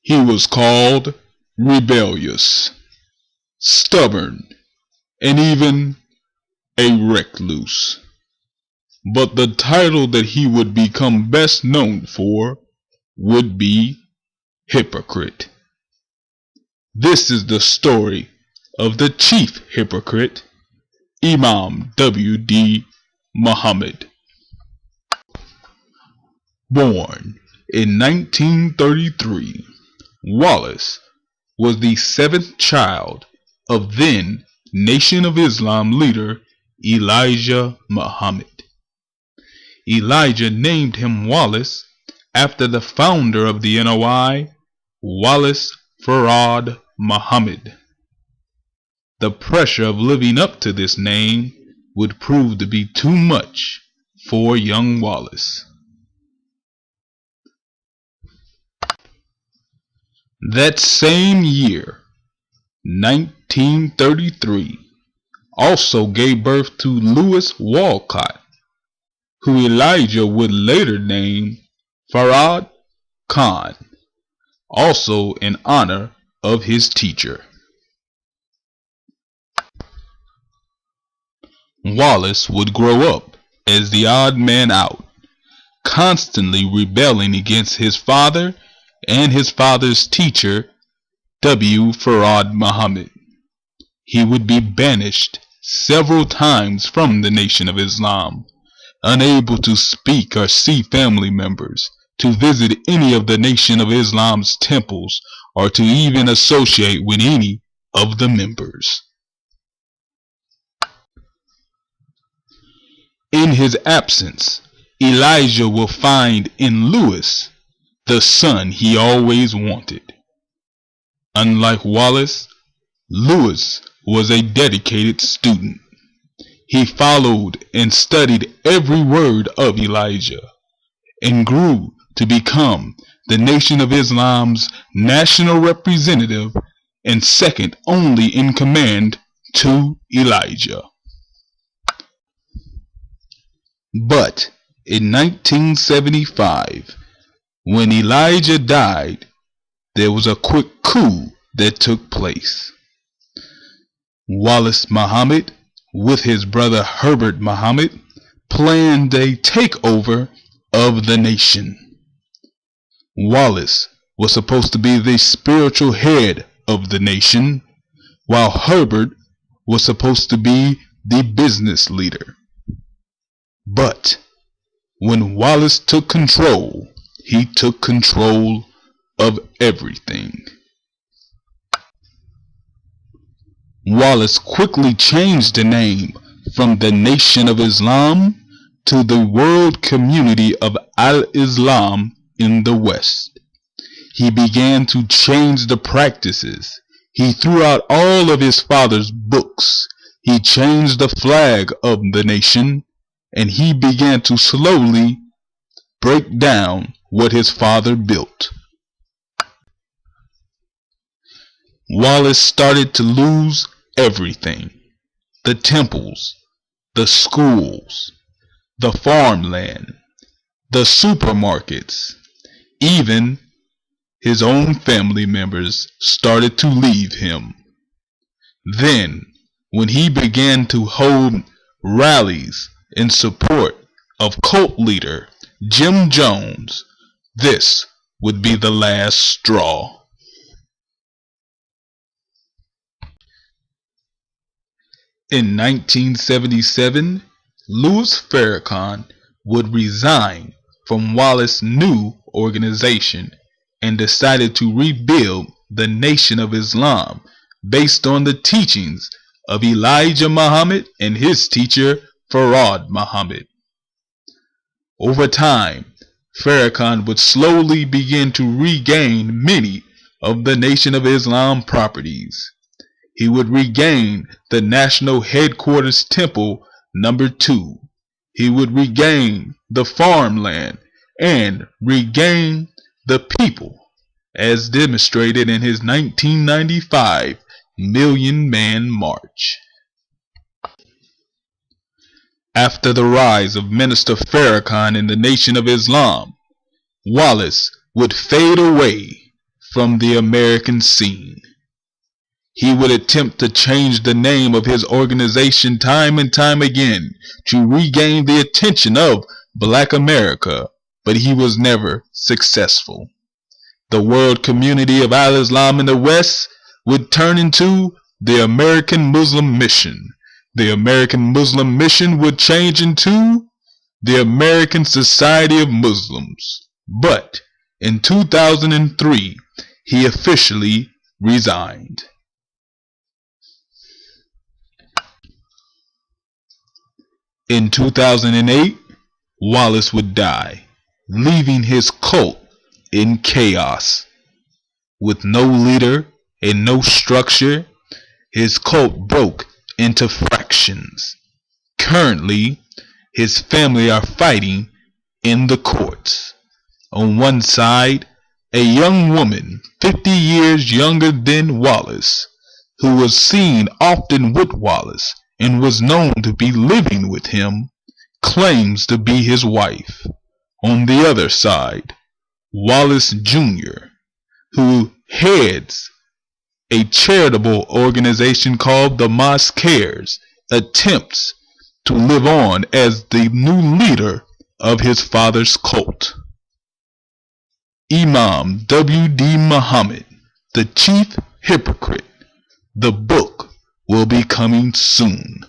He was called rebellious, stubborn, and even a recluse. But the title that he would become best known for would be Hypocrite. This is the story of the chief hypocrite, Imam WD Mohammed. Born in 1933, Wallace was the seventh child of then Nation of Islam leader Elijah Muhammad. Elijah named him Wallace after the founder of the NOI, Wallace Muhammad. The pressure of living up to this name would prove to be too much for young Wallace. That same year, 1933, also gave birth to Louis Walcott, who Elijah would later name Farad Khan, also in honor of his teacher. Wallace would grow up as the odd man out, constantly rebelling against his father and his father's teacher, Farad Muhammad. He would be banished several times from the Nation of Islam, unable to speak or see family members, to visit any of the Nation of Islam's temples, or to even associate with any of the members. In his absence, Elijah will find in Louis the son he always wanted. Unlike Wallace, Louis was a dedicated student. He followed and studied every word of Elijah and grew to become the Nation of Islam's national representative and second only in command to Elijah. But in 1975, when Elijah died, there was a quick coup that took place. Wallace Muhammad, with his brother Herbert Muhammad, planned a takeover of the nation. Wallace was supposed to be the spiritual head of the nation, while Herbert was supposed to be the business leader. But when Wallace took control, he took control of everything. Wallace quickly changed the name from the Nation of Islam to the World Community of Al-Islam in the West. He began to change the practices. He threw out all of his father's books. He changed the flag of the nation, and he began to slowly break down what his father built. Wallace started to lose everything: the temples, the schools, the farmland, the supermarkets. Even his own family members started to leave him. Then, when he began to hold rallies in support of cult leader Jim Jones, this would be the last straw. In 1977, Louis Farrakhan would resign from Wallace's new organization and decided to rebuild the Nation of Islam based on the teachings of Elijah Muhammad and his teacher Farad Muhammad. Over time, Farrakhan would slowly begin to regain many of the Nation of Islam properties. He would regain the National Headquarters Temple No. 2. He would regain the farmland and regain the people, as demonstrated in his 1995 Million Man March. After the rise of Minister Farrakhan in the Nation of Islam, Wallace would fade away from the American scene. He would attempt to change the name of his organization time and time again to regain the attention of Black America, but he was never successful. The world community of Al-Islam in the West would turn into the American Muslim Mission. The American Muslim Mission would change into the American Society of Muslims. But in 2003, he officially resigned. In 2008, Wallace would die, leaving his cult in chaos. With no leader and no structure, his cult broke into fractions. Currently, his family are fighting in the courts. On one side, a young woman 50 years younger than Wallace, who was seen often with Wallace and was known to be living with him, claims to be his wife. On the other side, Wallace Jr., who heads a charitable organization called the Mosque Cares, attempts to live on as the new leader of his father's cult. Imam WD Mohammed, the chief hypocrite. The book will be coming soon.